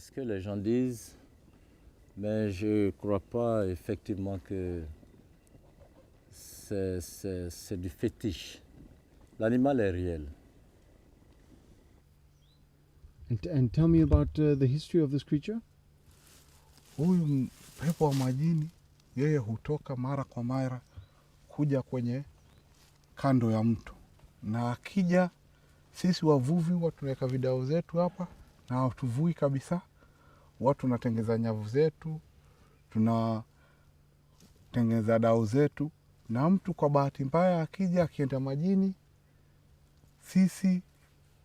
ce que les gens disent, mais je ne crois pas effectivement que c'est du fétiche. L'animal est réel. And tell me about the history of this creature. Huyu pepo wa majini yeye hutoka mara kwa mara kuja kwenye kando ya mto, na akija sisi wavuvi huwa tunaweka vidao zetu hapa na hatuvui kabisa. Watu tunatengeza nyavu zetu, tunatengeza dao zetu, na mtu kwa bahati mbaya akija akienda majini, sisi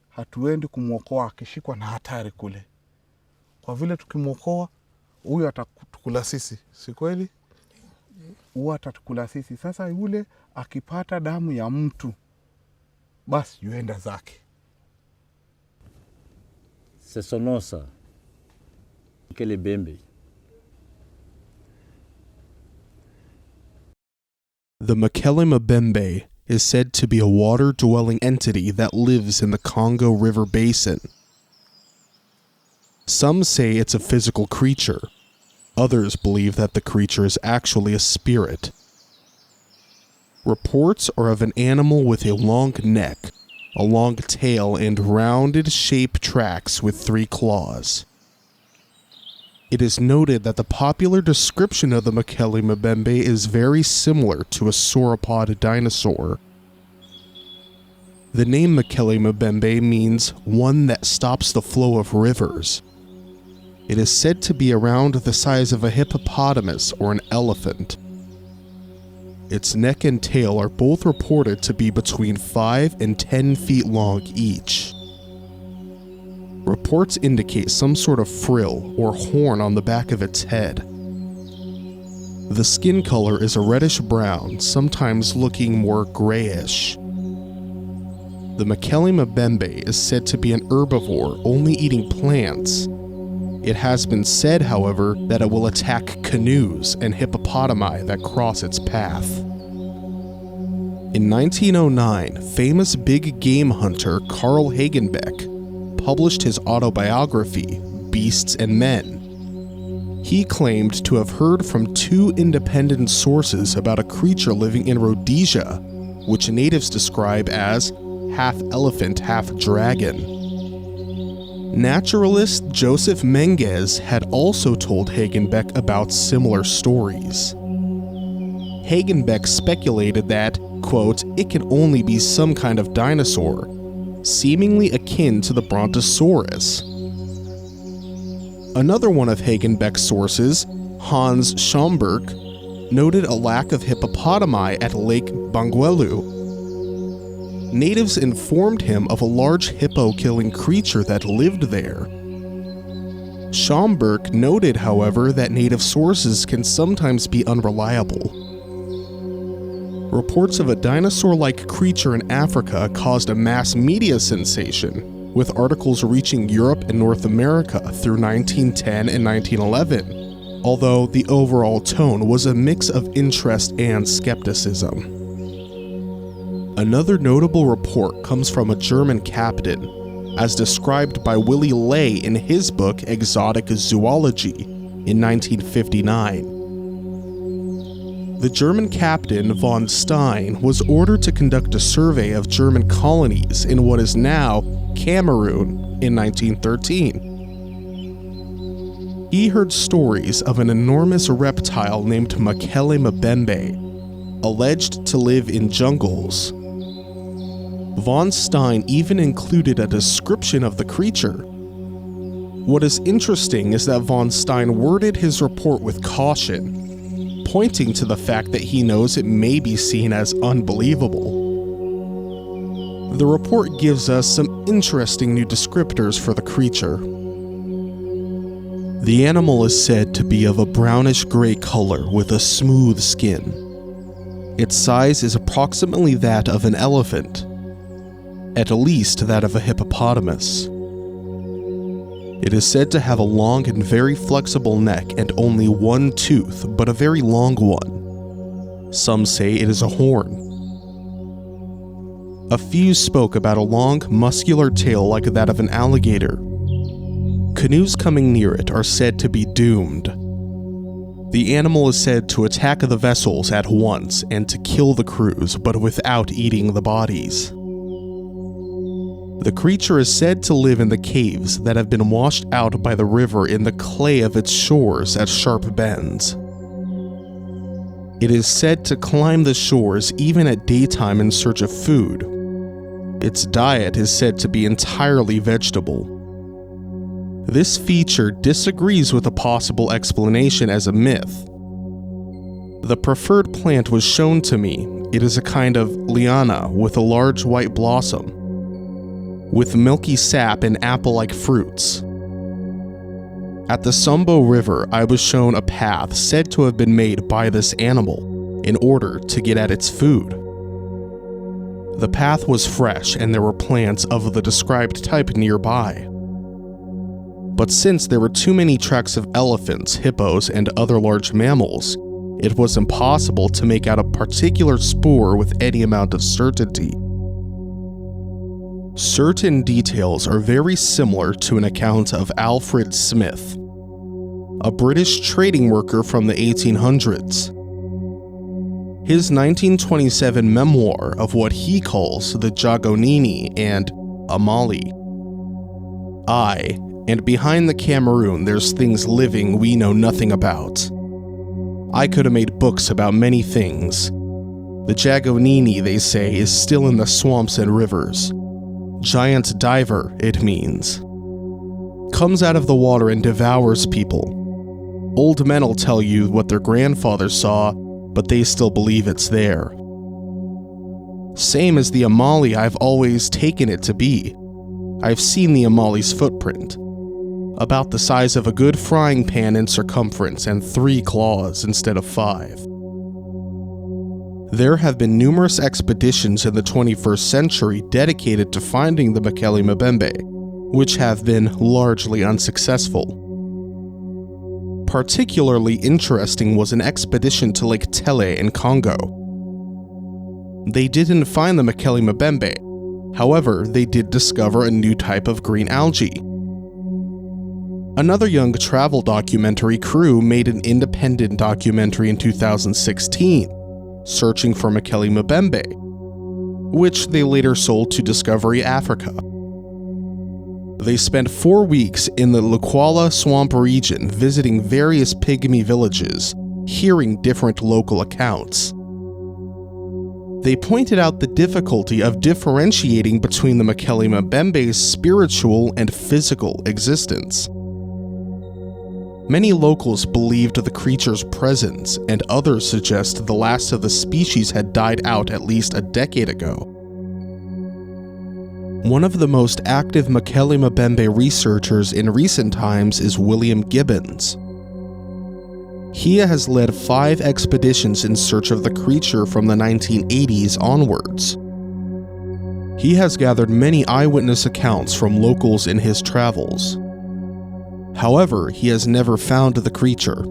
hatuendi kumwokoa akishikwa na hatari kule. Kwa vile tukimwokoa huyu atatukula sisi, si kweli? Huyu atatukula sisi. Sasa yule akipata damu ya mtu, basi yuenda zake. C'est son nom ça. Mokele-mbembe. The Mokele-mbembe is said to be a water-dwelling entity that lives in the Congo River basin. Some say it's a physical creature. Others believe that the creature is actually a spirit. Reports are of an animal with a long neck, a long tail, and rounded shape tracks with 3 claws. It is noted that the popular description of the Mokele-mbembe is very similar to a sauropod dinosaur. The name Mokele-mbembe means one that stops the flow of rivers. It is said to be around the size of a hippopotamus or an elephant. Its neck and tail are both reported to be between 5 and 10 feet long each. Reports indicate some sort of frill or horn on the back of its head. The skin color is a reddish brown, sometimes looking more grayish. The Mokele-mbembe is said to be an herbivore, only eating plants. It has been said, however, that it will attack canoes and hippopotami that cross its path. In 1909, famous big game hunter Carl Hagenbeck published his autobiography, Beasts and Men. He claimed to have heard from 2 independent sources about a creature living in Rhodesia, which natives describe as half elephant, half dragon. Naturalist Joseph Menges had also told Hagenbeck about similar stories. Hagenbeck speculated that, quote, it can only be some kind of dinosaur, seemingly akin to the Brontosaurus. Another one of Hagenbeck's sources, Hans Schomburg, noted a lack of hippopotami at Lake Bangweulu. Natives informed him of a large hippo-killing creature that lived there. Schomburg noted, however, that native sources can sometimes be unreliable. Reports of a dinosaur-like creature in Africa caused a mass media sensation, with articles reaching Europe and North America through 1910 and 1911, although the overall tone was a mix of interest and skepticism. Another notable report comes from a German captain, as described by Willy Ley in his book Exotic Zoology in 1959. The German captain von Stein was ordered to conduct a survey of German colonies in what is now Cameroon in 1913. He heard stories of an enormous reptile named Mokele-mbembe, alleged to live in jungles. Von Stein even included a description of the creature. What is interesting is that von Stein worded his report with caution, pointing to the fact that he knows it may be seen as unbelievable. The report gives us some interesting new descriptors for the creature. The animal is said to be of a brownish-gray color with a smooth skin. Its size is approximately that of an elephant, at least that of a hippopotamus. It is said to have a long and very flexible neck and only 1 tooth, but a very long one. Some say it is a horn. A few spoke about a long, muscular tail like that of an alligator. canoes coming near it are said to be doomed. The animal is said to attack the vessels at once and to kill the crews, but without eating the bodies. The creature is said to live in the caves that have been washed out by the river in the clay of its shores at sharp bends. It is said to climb the shores even at daytime in search of food. Its diet is said to be entirely vegetable. This feature disagrees with a possible explanation as a myth. The preferred plant was shown to me. It is a kind of liana with a large white blossom, with milky sap and apple-like fruits. At the Sumbo River, I was shown a path said to have been made by this animal in order to get at its food. The path was fresh and there were plants of the described type nearby. But since there were too many tracks of elephants, hippos, and other large mammals, it was impossible to make out a particular spoor with any amount of certainty. Certain details are very similar to an account of Alfred Smith, a British trading worker from the 1800s. His 1927 memoir of what he calls the Jagonini and Amali. And behind the Cameroon there's things living we know nothing about. I could have made books about many things. The Jagonini, they say, is still in the swamps and rivers. Giant diver, it means. Comes out of the water and devours people. Old men'll tell you what their grandfathers saw, but they still believe it's there. Same as the Amali I've always taken it to be. I've seen the Amali's footprint. About the size of a good frying pan in circumference and 3 claws instead of 5. There have been numerous expeditions in the 21st century dedicated to finding the Mokele-mbembe, which have been largely unsuccessful. Particularly interesting was an expedition to Lake Tele in Congo. They didn't find the Mokele-mbembe, however, they did discover a new type of green algae. Another young travel documentary crew made an independent documentary in 2016, searching for Mokele-mbembe, which they later sold to Discovery Africa. They spent 4 weeks in the Lukwala swamp region visiting various pygmy villages, hearing different local accounts. They pointed out the difficulty of differentiating between the Mokele-mbembe's spiritual and physical existence. Many locals believed the creature's presence, and others suggest the last of the species had died out at least a decade ago. One of the most active Mokele-mbembe researchers in recent times is William Gibbons. He has led 5 expeditions in search of the creature from the 1980s onwards. He has gathered many eyewitness accounts from locals in his travels. However, he has never found the creature.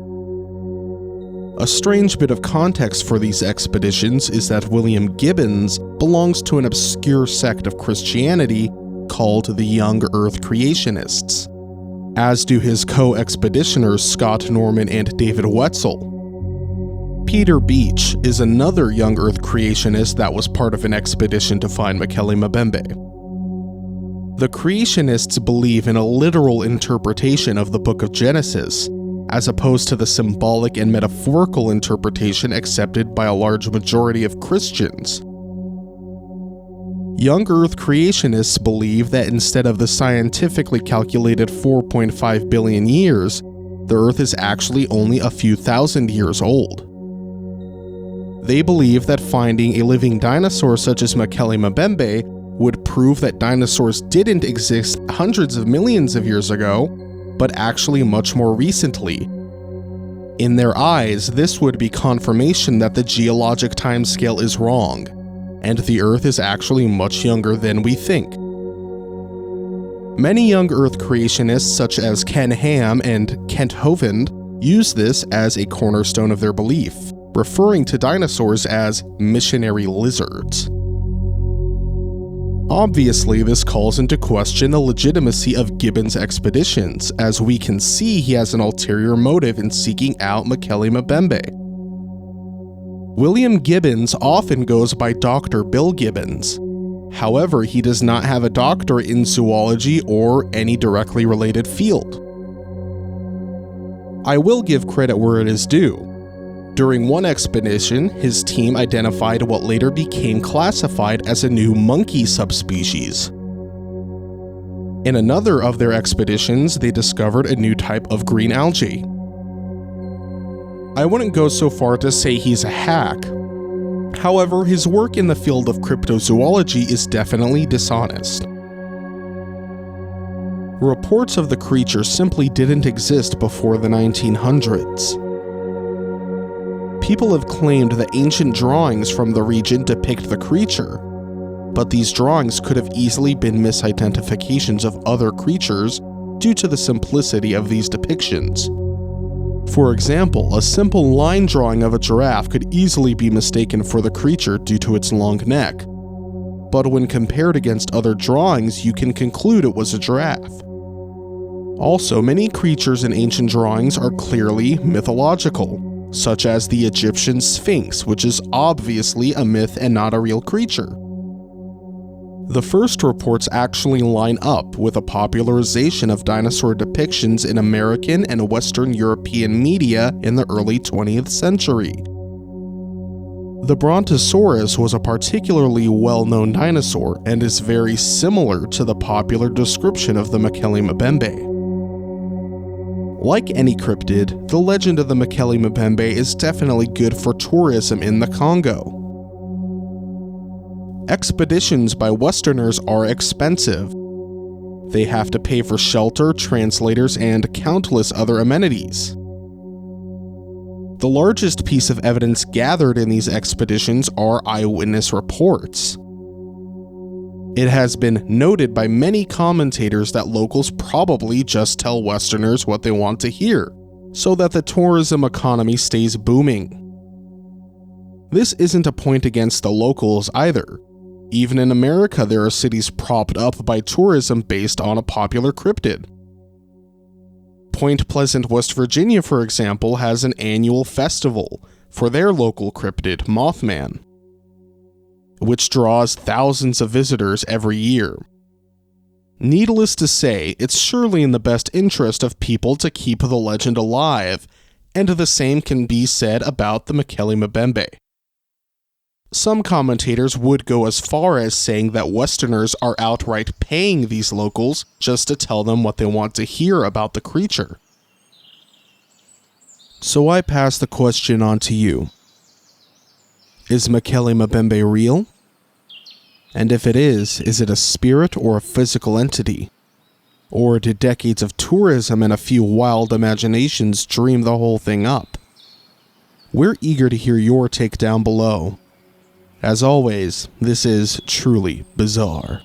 A strange bit of context for these expeditions is that William Gibbons belongs to an obscure sect of Christianity called the Young Earth Creationists, as do his co-expeditioners Scott Norman and David Wetzel. Peter Beach is another Young Earth Creationist that was part of an expedition to find Mokele-mbembe. The Creationists believe in a literal interpretation of the Book of Genesis, as opposed to the symbolic and metaphorical interpretation accepted by a large majority of Christians. Young Earth Creationists believe that instead of the scientifically calculated 4.5 billion years, the Earth is actually only a few thousand years old. They believe that finding a living dinosaur such as Mokele-mbembe would prove that dinosaurs didn't exist hundreds of millions of years ago, but actually much more recently. In their eyes, this would be confirmation that the geologic timescale is wrong, and the Earth is actually much younger than we think. Many young Earth creationists such as Ken Ham and Kent Hovind use this as a cornerstone of their belief, referring to dinosaurs as missionary lizards. Obviously, this calls into question the legitimacy of Gibbons' expeditions, as we can see he has an ulterior motive in seeking out Mokele-mbembe. William Gibbons often goes by Dr. Bill Gibbons. However, he does not have a doctorate in zoology or any directly related field. I will give credit where it is due. During one expedition, his team identified what later became classified as a new monkey subspecies. In another of their expeditions, they discovered a new type of green algae. I wouldn't go so far to say he's a hack. However, his work in the field of cryptozoology is definitely dishonest. Reports of the creature simply didn't exist before the 1900s. People have claimed that ancient drawings from the region depict the creature, but these drawings could have easily been misidentifications of other creatures due to the simplicity of these depictions. For example, a simple line drawing of a giraffe could easily be mistaken for the creature due to its long neck. But when compared against other drawings, you can conclude it was a giraffe. Also, many creatures in ancient drawings are clearly mythological, such as the Egyptian Sphinx, which is obviously a myth and not a real creature. The first reports actually line up with a popularization of dinosaur depictions in American and Western European media in the early 20th century. The Brontosaurus was a particularly well-known dinosaur and is very similar to the popular description of the Mokele-mbembe. Like any cryptid, the legend of the Mokele-mbembe is definitely good for tourism in the Congo. Expeditions by Westerners are expensive. They have to pay for shelter, translators, and countless other amenities. The largest piece of evidence gathered in these expeditions are eyewitness reports. It has been noted by many commentators that locals probably just tell Westerners what they want to hear, so that the tourism economy stays booming. This isn't a point against the locals either. Even in America, there are cities propped up by tourism based on a popular cryptid. Point Pleasant, West Virginia, for example, has an annual festival for their local cryptid, Mothman, which draws thousands of visitors every year. Needless to say, it's surely in the best interest of people to keep the legend alive, and the same can be said about the Mokele-mbembe. Some commentators would go as far as saying that Westerners are outright paying these locals just to tell them what they want to hear about the creature. So I pass the question on to you. Is Mokele-mbembe real? And if it is it a spirit or a physical entity? Or did decades of tourism and a few wild imaginations dream the whole thing up? We're eager to hear your take down below. As always, this is truly bizarre.